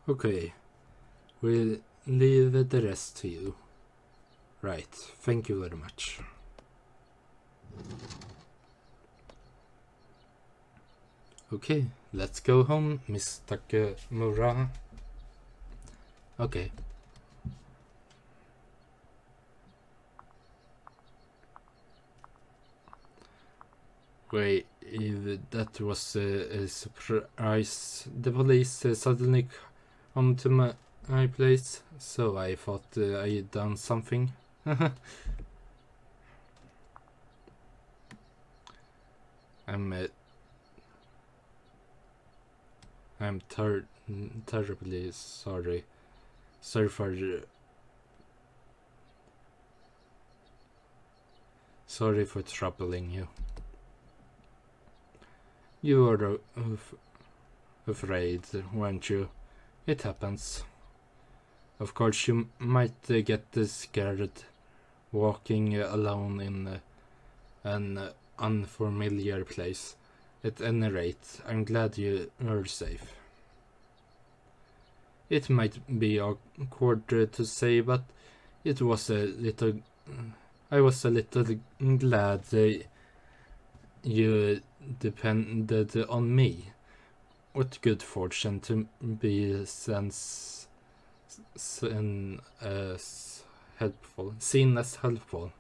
Okay, we'll leave the rest to you. Right, thank you very much. Okay, let's go home, Miss Takemura. Okay. Wait, if that was a surprise, the police suddenly come to my place, so I thought I had done something. I'm terribly sorry. Sorry for troubling you. You were afraid, weren't you? It happens. Of course, you might get scared walking alone in an unfamiliar place. At any rate, I'm glad you are safe. It might be awkward to say, but it was a little. I was a little glad you depended on me. What good fortune to be seen as helpful.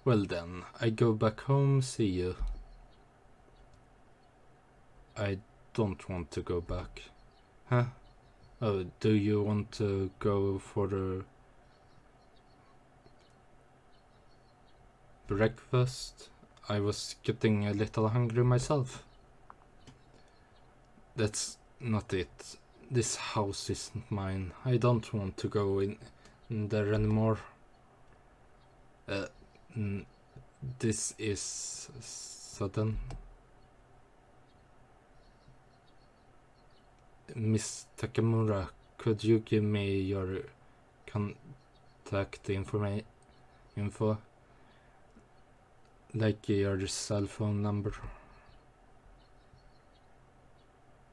Well then, I go back home, see you. I don't want to go back. Huh? Oh, do you want to go for a breakfast? I was getting a little hungry myself. That's not it. This house isn't mine. I don't want to go in there anymore. This is sudden. Miss Takemura, could you give me your contact info? Like your cell phone number?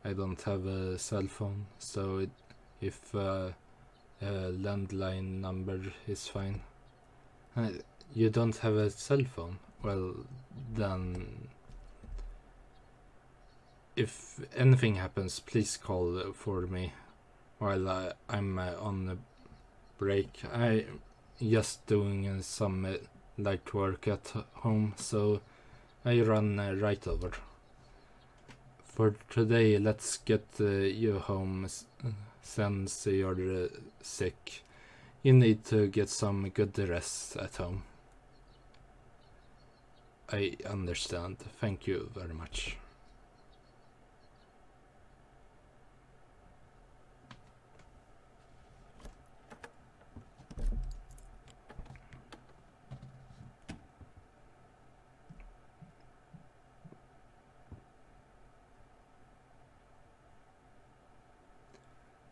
I don't have a cell phone, so if a landline number is fine. You don't have a cell phone? Well, then if anything happens, please call for me while I'm on a break. I'm just doing some light work at home, so I run right over. For today, let's get you home since you're sick. You need to get some good rest at home. I understand. Thank you very much.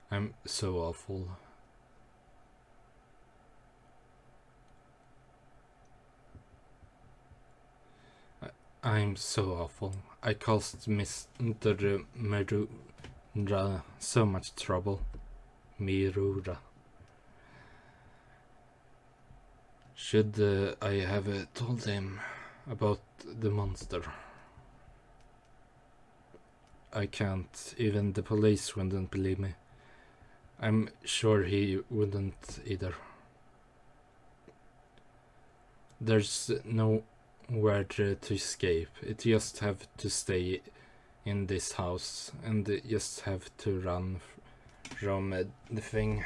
I'm so awful. I'm so awful. I caused Mr. Mirura so much trouble. Mirura. Should I have told him about the monster? I can't. Even the police wouldn't believe me. I'm sure he wouldn't either. There's nowhere to escape. It just have to stay in this house and just have to run from the thing.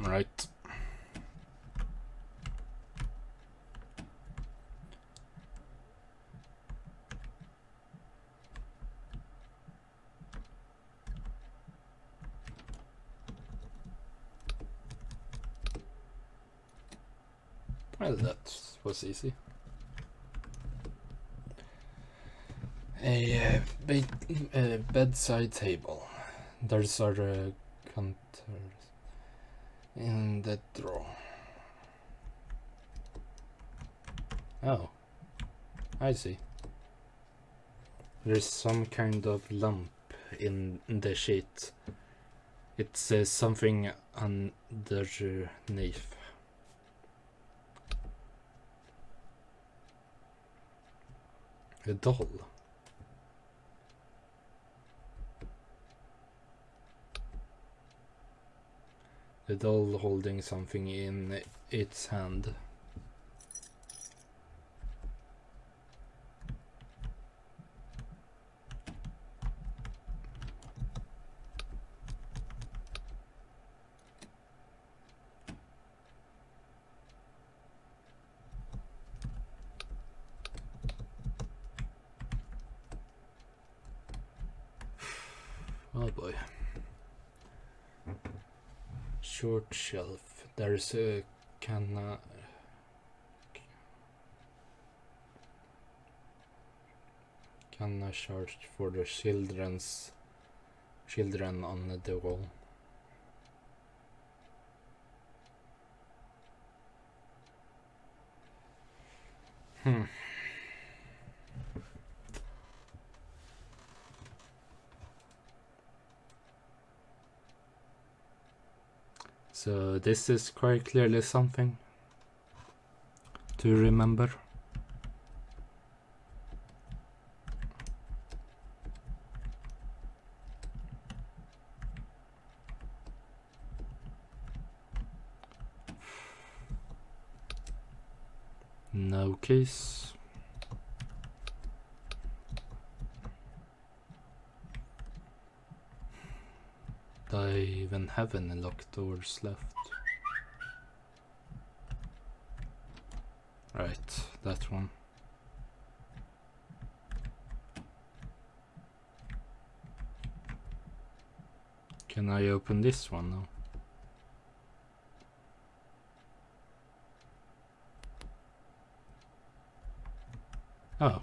Right. Well, that was easy. A bedside table. There's our counters in the drawer. Oh, I see. There's some kind of lump in the sheet. It's something underneath. A doll. The doll holding something in its hand. Oh boy. Short shelf. There's a canna charged for the children on the wall. So this is quite clearly something to remember. No case. Do I even have any locked doors left? Right, that one. Can I open this one now? Oh,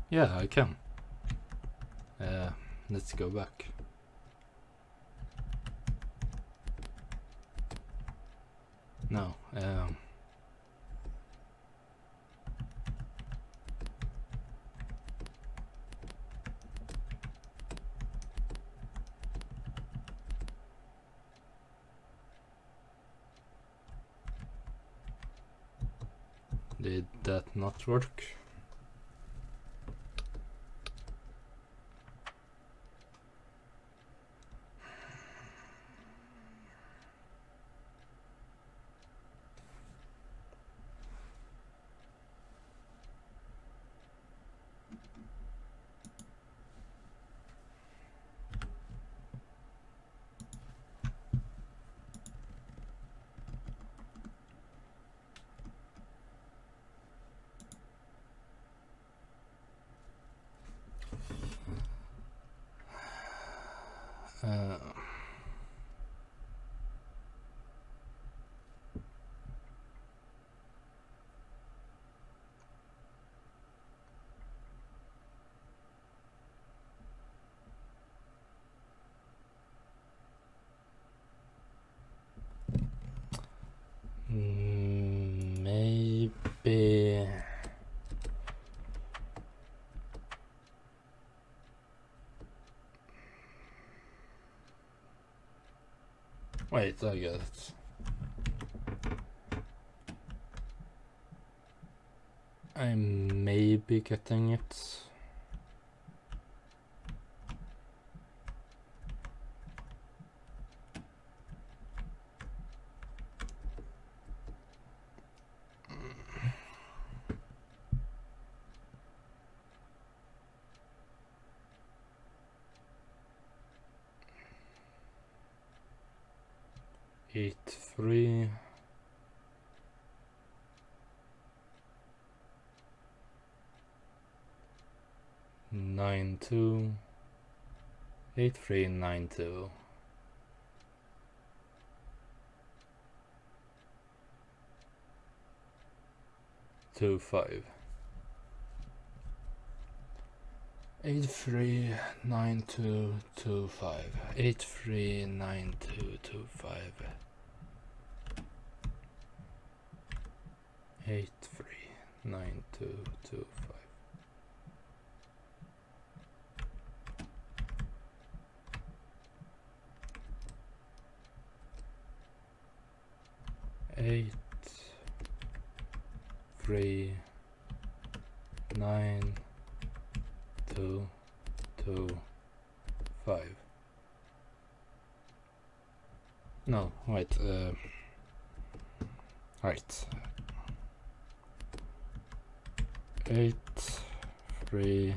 yeah, I can. Let's go back. No, did that not work? Maybe. Wait, I get it. I may be getting it. Eight 3 9 2 8 3 9 2. 5. 839225. 839225. 839225. Eight, 3, 9, 2, 2, 5. No, wait. Right. 8, 3,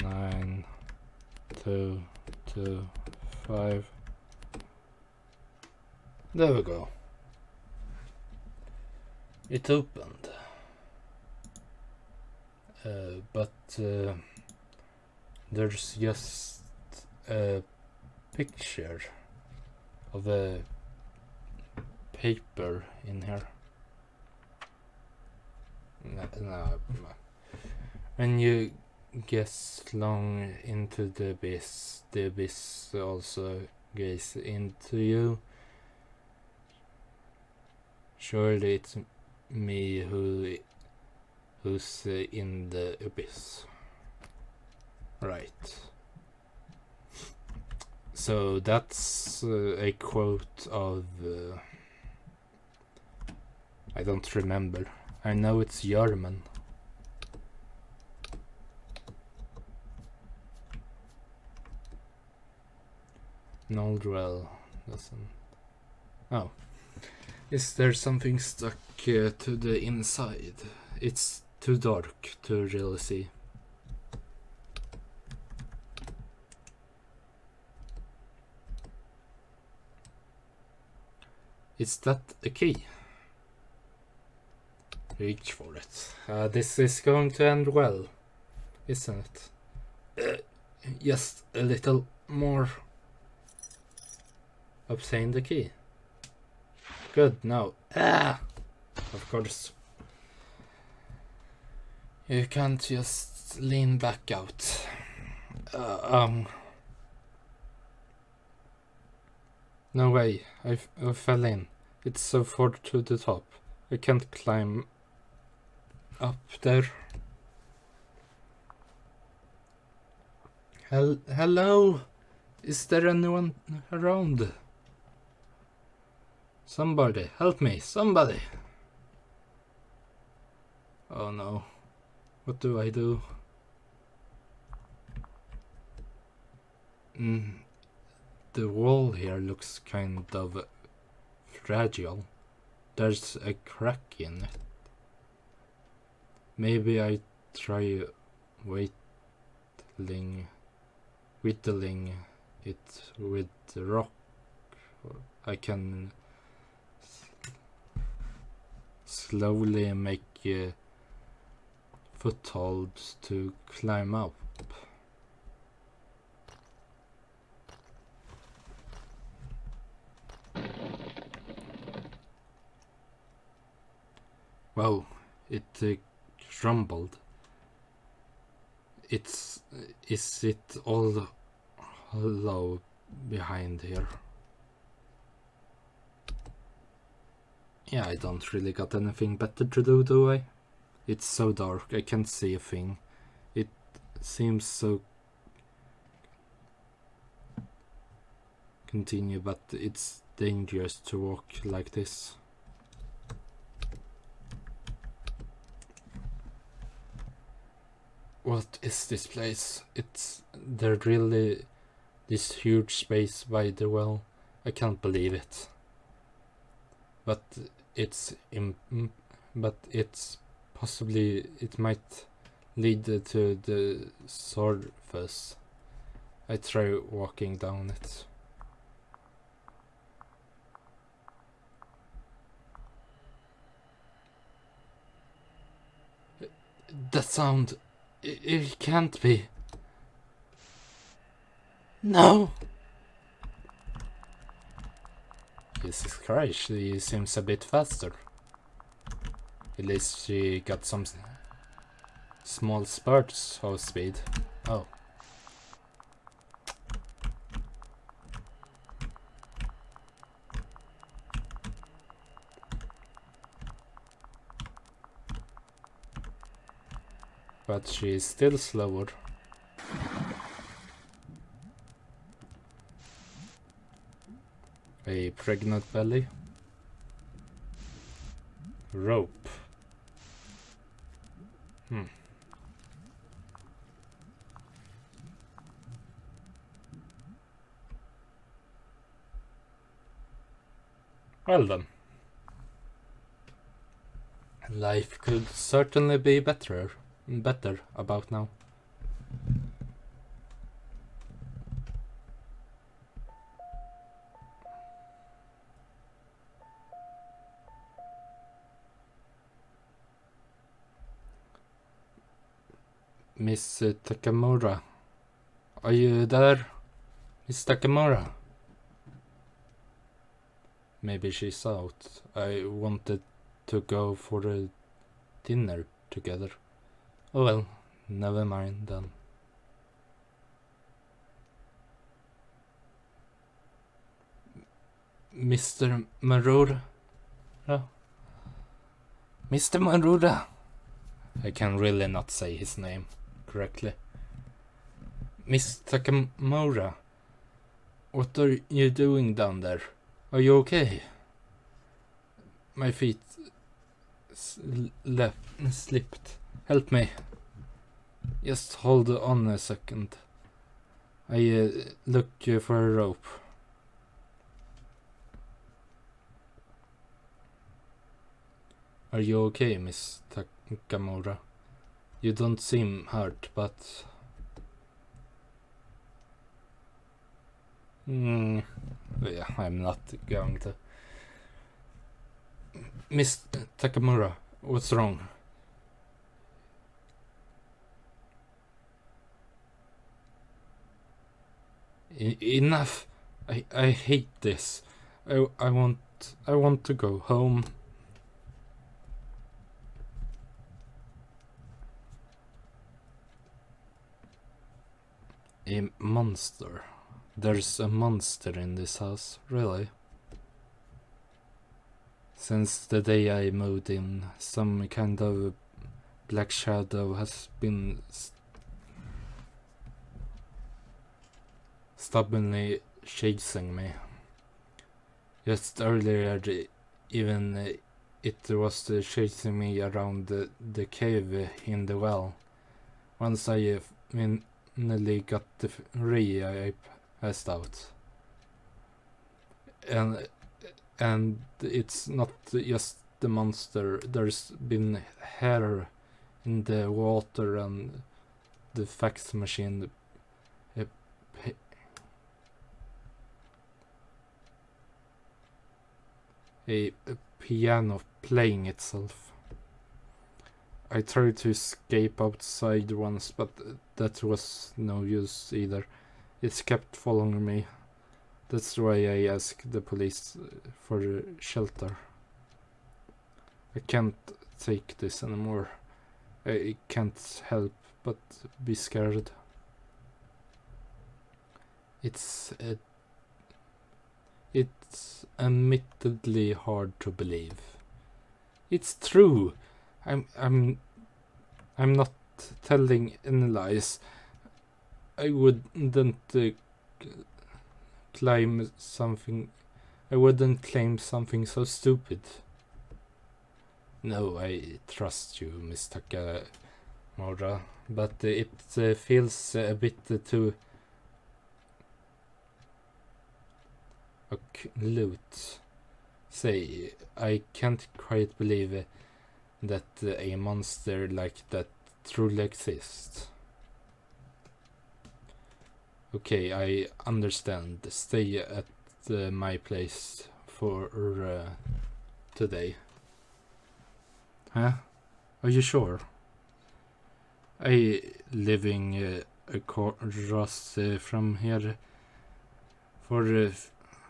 9, 2, 2, 5. There we go. It opened. But there's just a picture of a paper in here. No. When you get long into the abyss also gaze into you. Surely it's me who's in the abyss. Right. So that's a quote of I don't remember. I know it's German. Noldrell doesn't. Oh. Is there something stuck to the inside? It's too dark to really see. Is that a key? Reach for it. This is going to end well, isn't it? Just a little more. Obtain the key. Good, now. Of course. You can't just lean back out. No way, I fell in. It's so far to the top. I can't climb up there. Hello? Is there anyone around? Somebody, help me, somebody! Oh no, what do I do? The wall here looks kind of fragile. There's a crack in it. Maybe I try whittling it with the rock. I can slowly make footholds to climb up. Wow, it crumbled. Is it all hollow behind here? Yeah, I don't really got anything better to do I? It's so dark, I can't see a thing. It seems so... Continue, but it's dangerous to walk like this. What is this place? There's really this huge space by the well. I can't believe it. But it's possibly it might lead to the surface. I try walking down it. That sound, it can't be. No. Jesus Christ, he seems a bit faster. At least she got some small spurts of speed. Oh. But she's still slower. A pregnant belly. Rope. Well then. Life could certainly be better about now. Miss Takamura, are you there? Miss Takamura? Maybe she's out. I wanted to go for a dinner together. Oh well, never mind then. Mr. Marura? Oh. Mr. Marura? I can really not say his name correctly. Miss Takamura, what are you doing down there? Are you okay? My feet slipped. Help me. Just hold on a second. I look for a rope. Are you okay, Miss Takamura? You don't seem hurt, but... yeah, I'm not going to... Miss Takamura, what's wrong? Enough! I hate this. I want to go home. A monster. There's a monster in this house, really. Since the day I moved in, some kind of black shadow has been stubbornly chasing me. Just earlier, even it was chasing me around the cave in the well. Once I finally got free, I passed out. And it's not just the monster. There's been hair in the water and the fax machine. A piano playing itself. I tried to escape outside once, but that was no use either. It kept following me. That's why I asked the police for shelter. I can't take this anymore. I can't help but be scared. It's admittedly hard to believe. It's true. I'm not telling any lies. I wouldn't claim something so stupid. No, I trust you, Miss Takamura, but it feels a bit too loot. Say, I can't quite believe that a monster like that truly exists. Okay, I understand. Stay at my place for today. Huh? Are you sure? I living across from here for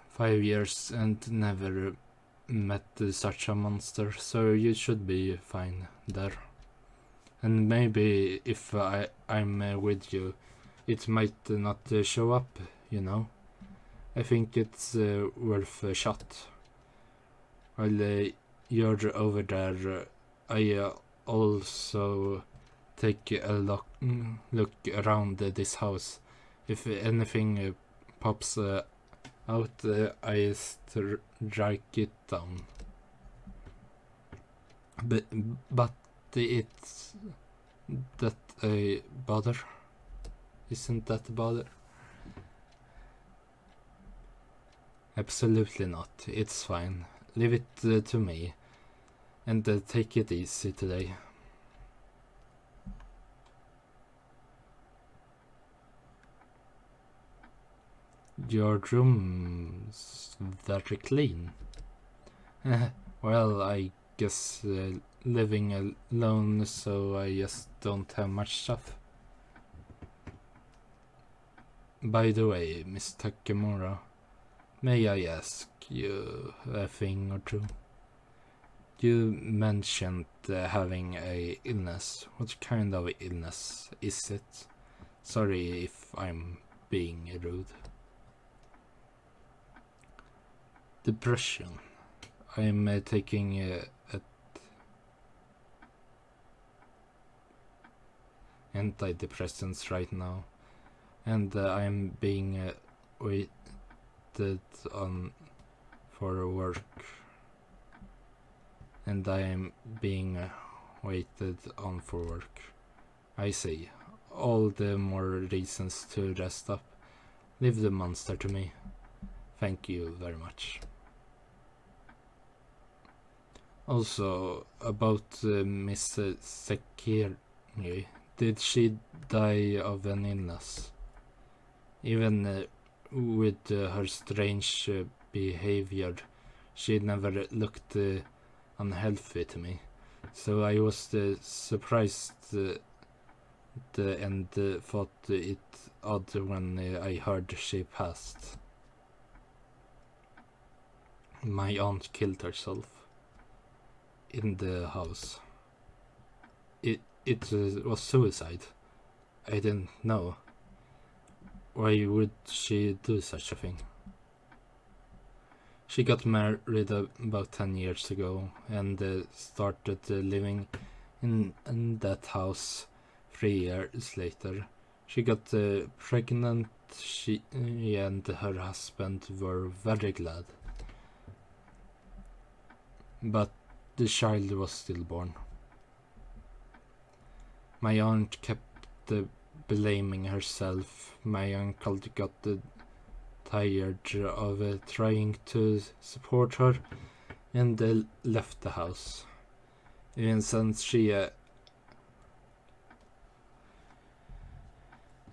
5 years and never met such a monster, so you should be fine there. And maybe if I'm with you, it might not show up, you know? I think it's worth a shot. While you're over there, I also take a look around this house. If anything pops out, I strike it down. But it's that a bother? Isn't that a bother? Absolutely not. It's fine. Leave it to me. And take it easy today. Your room's very clean. Well, I guess living alone, so I just don't have much stuff. By the way, Miss Takemura, may I ask you a thing or two? You mentioned having a illness. What kind of illness is it? Sorry if I'm being rude. Depression. I'm taking antidepressants right now, and I'm being waited on for work, and I am being waited on for work. I see. All the more reasons to rest up. Leave the monster to me. Thank you very much. Also, about Miss Sekiri, did she die of an illness? Even with her strange behavior, she never looked unhealthy to me. So I was surprised and thought it odd when I heard she passed. My aunt killed herself in the house. It was suicide. I didn't know. Why would she do such a thing? She got married about 10 years ago and started living in that house 3 years later. She got pregnant. She and her husband were very glad. But the child was stillborn. My aunt kept blaming herself. My uncle got tired of trying to support her and left the house. Even since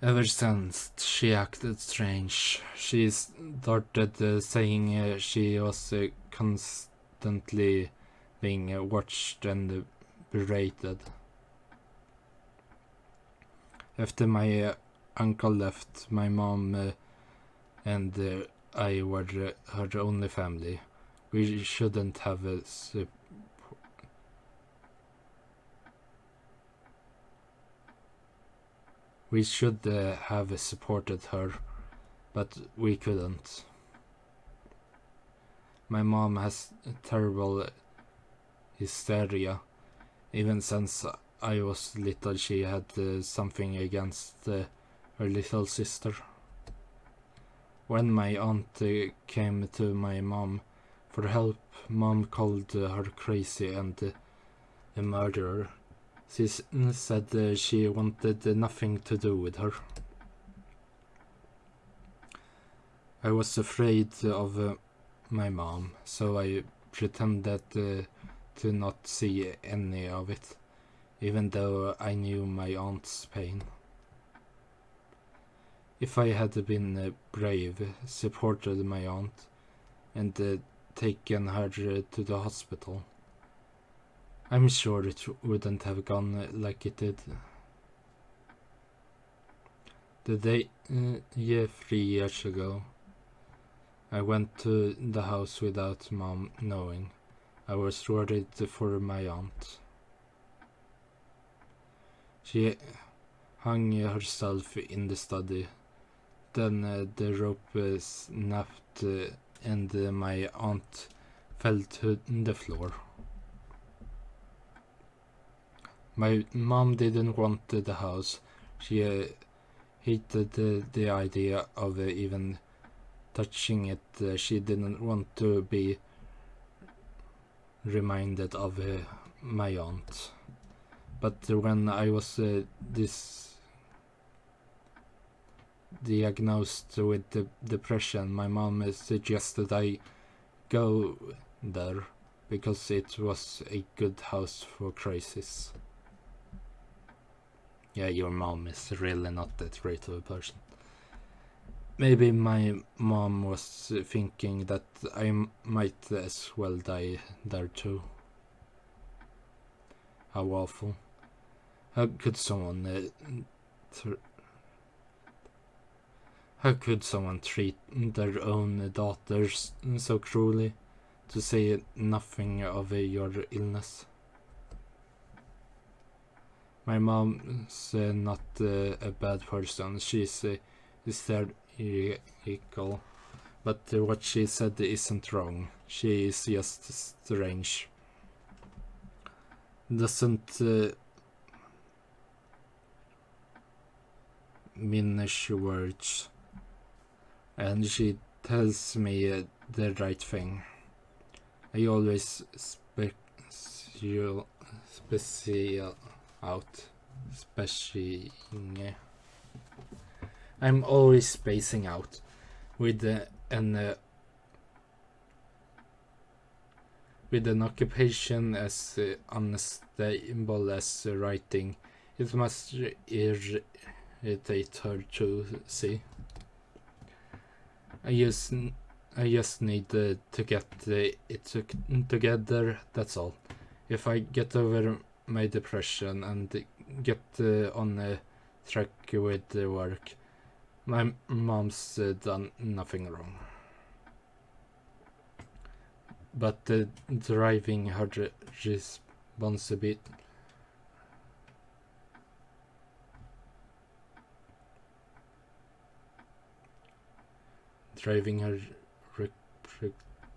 ever since she acted strange. She started saying she was constantly being watched and berated. After my uncle left, my mom and I were her only family. We shouldn't have we should have supported her, but we couldn't. My mom has terrible hysteria. Even since I was little, she had something against her little sister. When my aunt came to my mom for help, mom called her crazy and a murderer. She said she wanted nothing to do with her. I was afraid of my mom, so I pretended to not see any of it, even though I knew my aunt's pain. If I had been brave, supported my aunt, and taken her to the hospital, I'm sure it wouldn't have gone like it did. The day 3 years ago, I went to the house without Mom knowing. I was worried for my aunt. She hung herself in the study. Then the rope snapped and my aunt fell to the floor. My mom didn't want the house. She hated the idea of even touching it. She didn't want to be reminded of my aunt. But when I was diagnosed with depression, my mom suggested I go there because it was a good house for crisis. Yeah, your mom is really not that great of a person. Maybe my mom was thinking that I might as well die there too. How awful. How could someone treat their own daughters so cruelly, to say nothing of your illness? My mom's not a bad person. She's hysterical, but what she said isn't wrong. She is just strange. Doesn't mince words, and she tells me the right thing. I always I'm always spacing out with an occupation as unstable as writing. It must irritate her to see. I just need to get it together, that's all. If I get over my depression and get on a track with the work, my mom's done nothing wrong. But driving her responsibility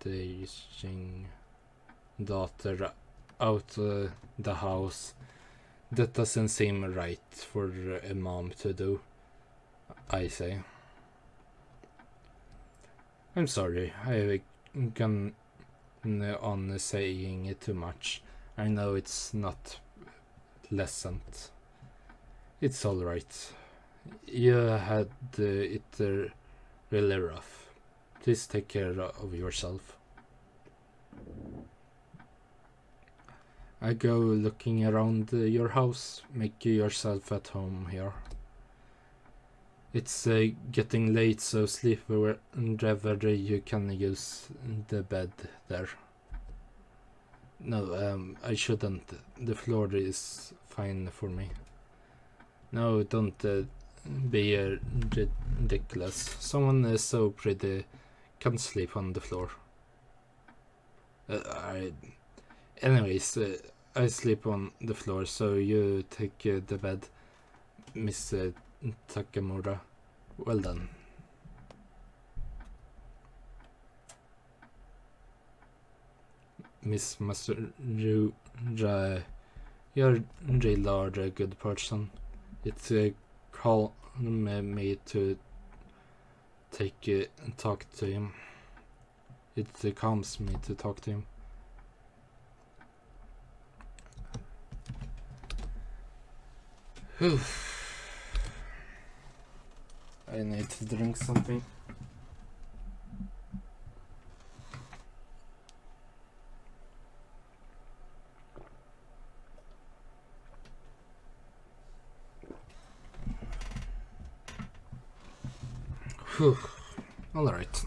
reputation daughter out the house, that doesn't seem right for a mom to do, I say. I'm sorry, I've gone on saying too much. I know it's not pleasant. It's alright. You had it really rough. Please take care of yourself. I go looking around your house. Make yourself at home here. It's getting late, so sleep wherever you can use the bed there. No, I shouldn't. The floor is fine for me. No, don't be ridiculous. Someone so pretty can sleep on the floor. Anyways, I sleep on the floor, so you take the bed, Miss Takamura. Well done. Miss Masuru, you really are a good person. It calmed me to talk to him. It calms me to talk to him. Whew. I need to drink something. Whew. All right.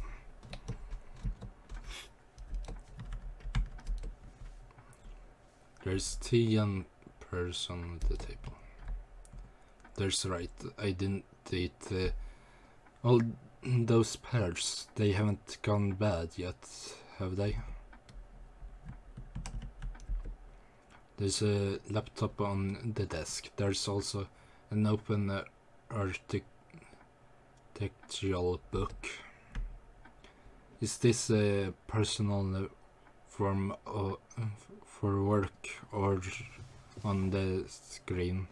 There's tea and pears on the table. There's right. I didn't eat all those pairs, they haven't gone bad yet, have they? There's a laptop on the desk. There's also an open architectural book. Is this a personal form for work or on the screen?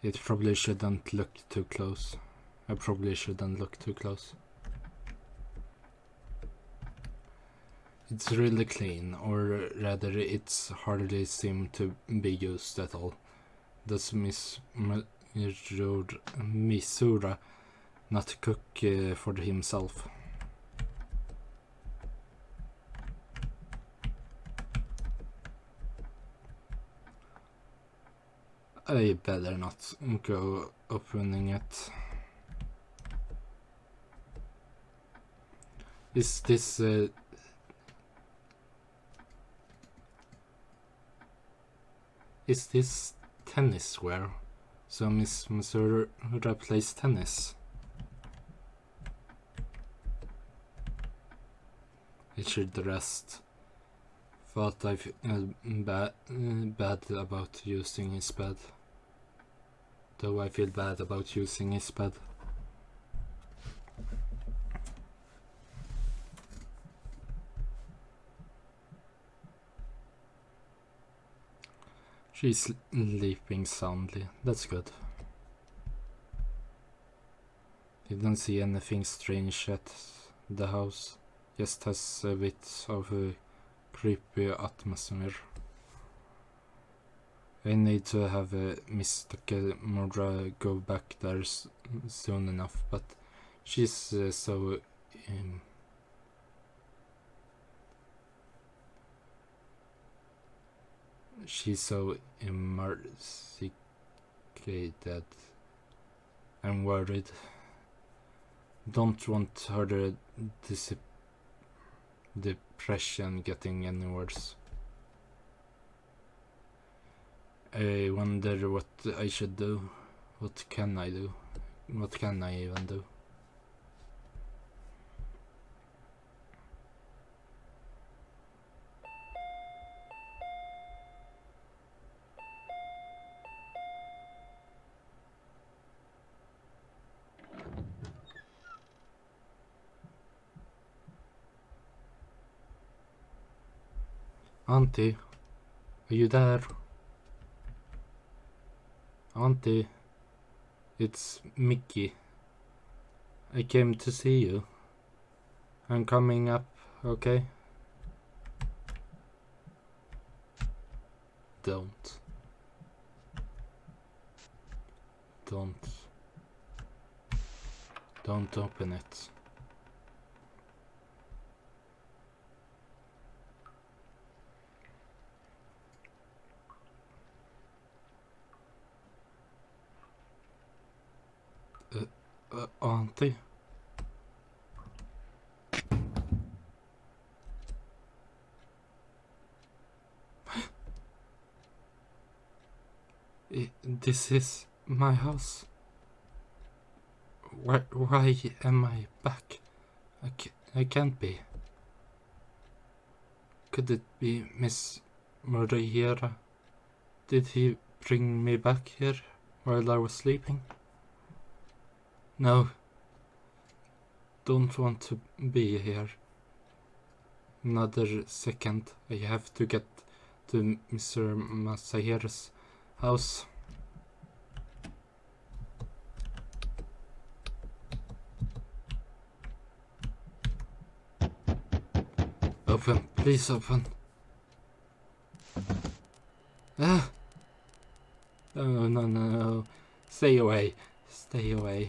It probably shouldn't look too close. I probably shouldn't look too close. It's really clean, or rather it's hardly seem to be used at all. Does Misura not cook for himself? I better not go opening it. Is this tennis wear? So Miss Missouri plays tennis. I should rest. Thought I feel bad about using his bed. Though I feel bad about using his bed. She's sleeping soundly. That's good. Didn't see anything strange at the house. Just has a bit of a creepy atmosphere. I need to have Miss Takemura go back there soon enough, but she's so intoxicated. I'm worried. Don't want her depression getting any worse. I wonder what I should do. What can I do? What can I even do? Auntie, are you there? Auntie, it's Mickey. I came to see you. I'm coming up, okay? Don't open it. Auntie? This is my house. Why am I back? I can't be. Could it be Miss Murayera? Did he bring me back here while I was sleeping? No. Don't want to be here. Another second. I have to get to Mr. Masahira's house. Open, please open. Ah! No. Stay away. Stay away.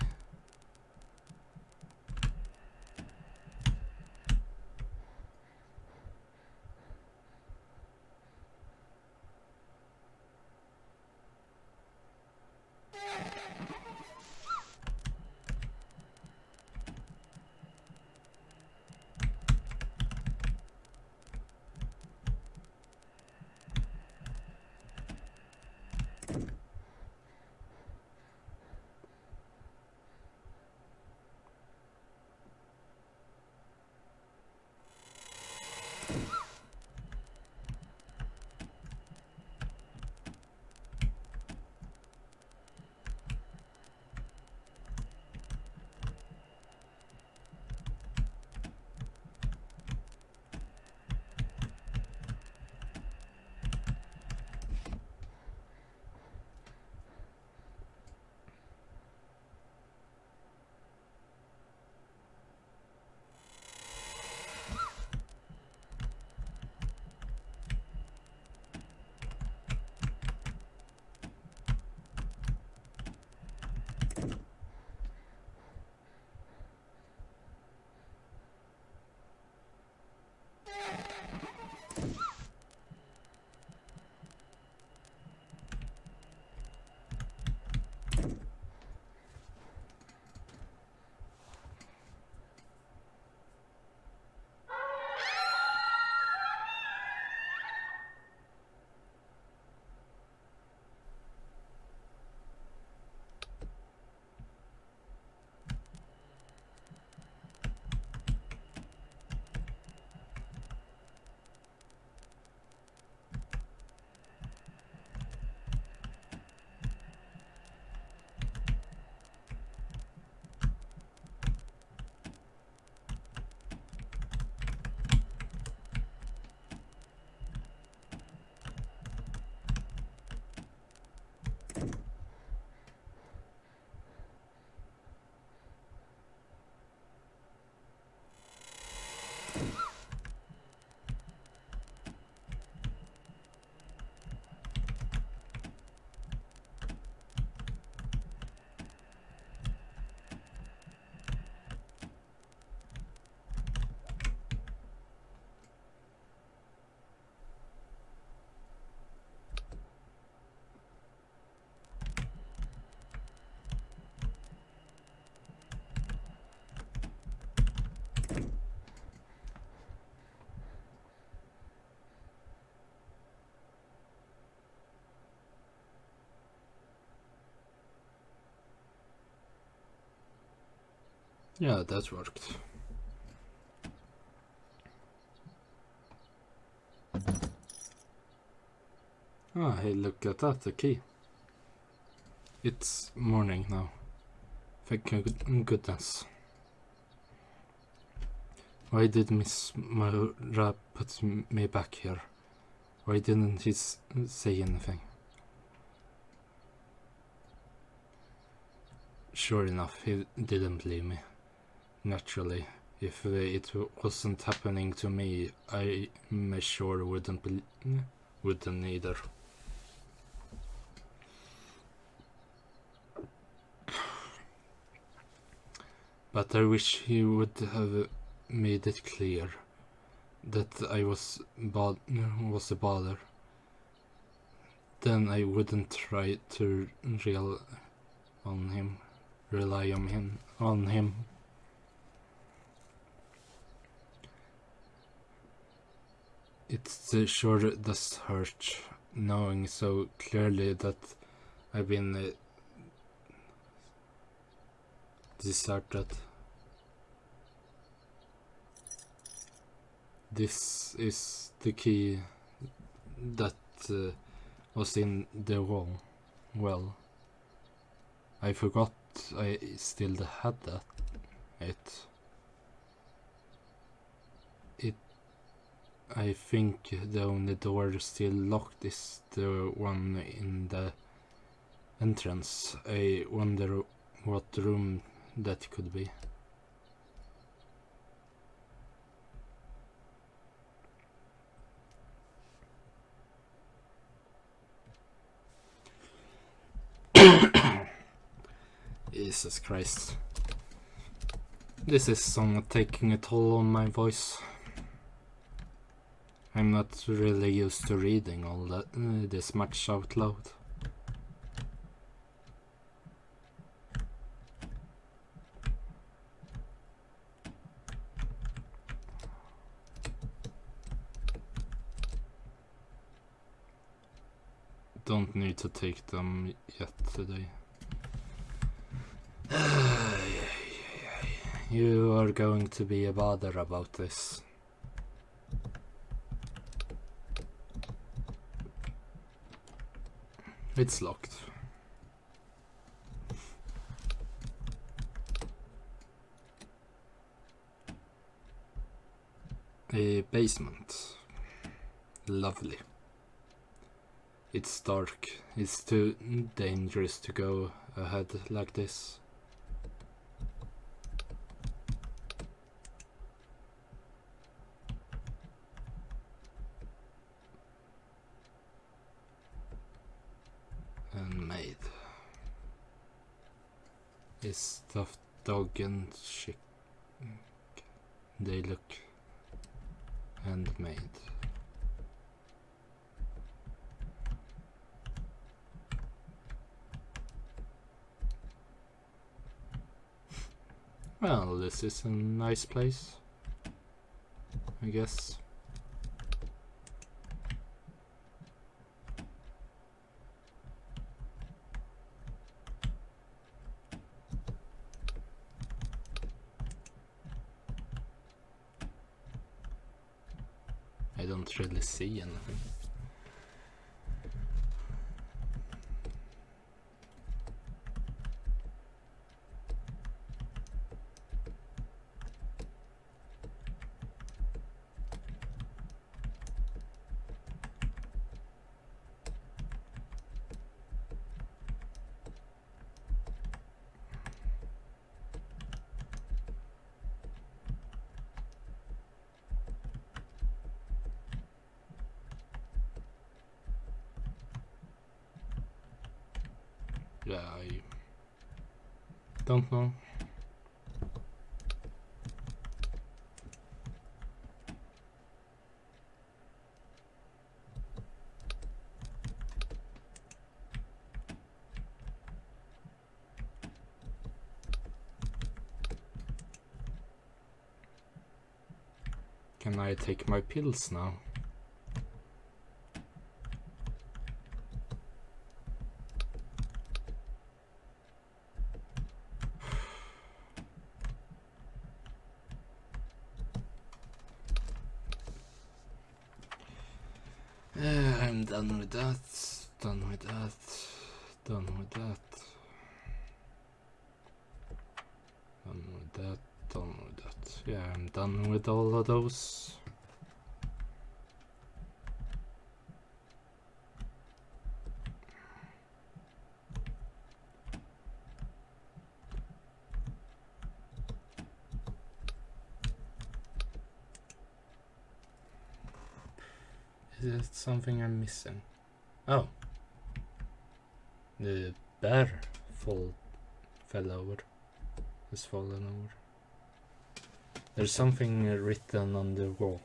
Yeah, that worked. Ah, hey, look at that, the key. It's morning now. Thank goodness. Why did Miss Mara put me back here? Why didn't he say anything? Sure enough, he didn't believe me. Naturally, if it wasn't happening to me, I'm sure wouldn't either. But I wish he would have made it clear that I was a bother. Then I wouldn't try to rely on him. It sure does hurt knowing so clearly that I've been deserted. This is the key that was in the wall. Well, I forgot I still had that. I think the only door still locked is the one in the entrance. I wonder what room that could be. Jesus Christ. This is somewhat taking a toll on my voice. I'm not really used to reading all that this much out loud. Don't need to take them yet today. You are going to be a bother about this. It's locked. A basement. Lovely. It's dark. It's too dangerous to go ahead like this. And maid. A stuffed dog and chick. They look handmade. Well, this is a nice place, I guess. I don't really see anything. Yeah, I don't know. Can I take my pills now? I'm done with that. Done with that. Done with that. Done with that. Done with that. Yeah, I'm done with all of those. Is it something I'm missing? Oh. The bear fell over. Has fallen over. There's something written on the wall.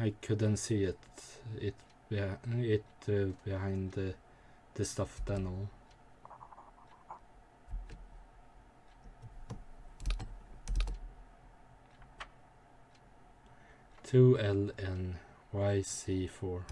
I couldn't see it. Behind the stuffed animal. LNYC4.